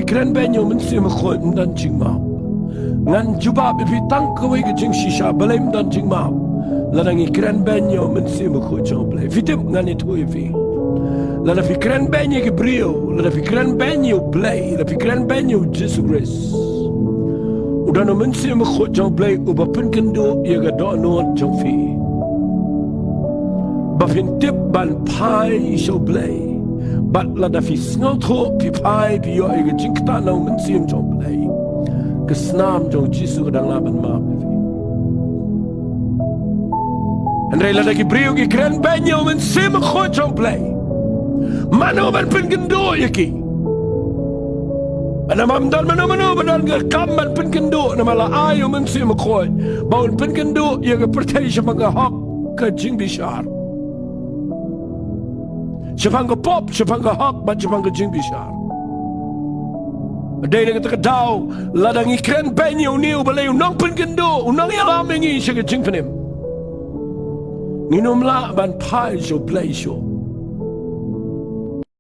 Kren Beiñ U Mynsiem Bakhuid dan jingmau ngan jubab pi tang kawai ke jingbishar blei dan jingmau ladangi Kren Beiñ U Mynsiem Bakhuid jong blei fitim ngan itu vi lada fi Kren Beiñ ke briew lada fi Kren Beiñ U blei lada fi Kren Beiñ U Jesus Christ udan U Mynsiem Bakhuid jong blei u pynkynduh ye ga do no jong fi ba fin tip ban pai so blei bat lada fi snotho pi pai pi yo ye jingta no Mynsiem jong blei kesnam jong jisu kadang laban ma hynrei lada ki briew ki Kren Beiñ U Mynsiem Bakhuid jong blei mano ban pynkynduh yaki ana mamdal mano badan ga kam ban pynkynduh na mala U Mynsiem Bakhuid baun pynkynduh ye ga phyrthei shaphang ga hok ka jingbishar shaphang ga pop shaphang ga hok ban shaphang ga jingbishar Adai na kita daw ladangi Kren Beiñ U niu balay unang pynkynduh unang yalaming i siya jingpanim nginom la ban pai so blei so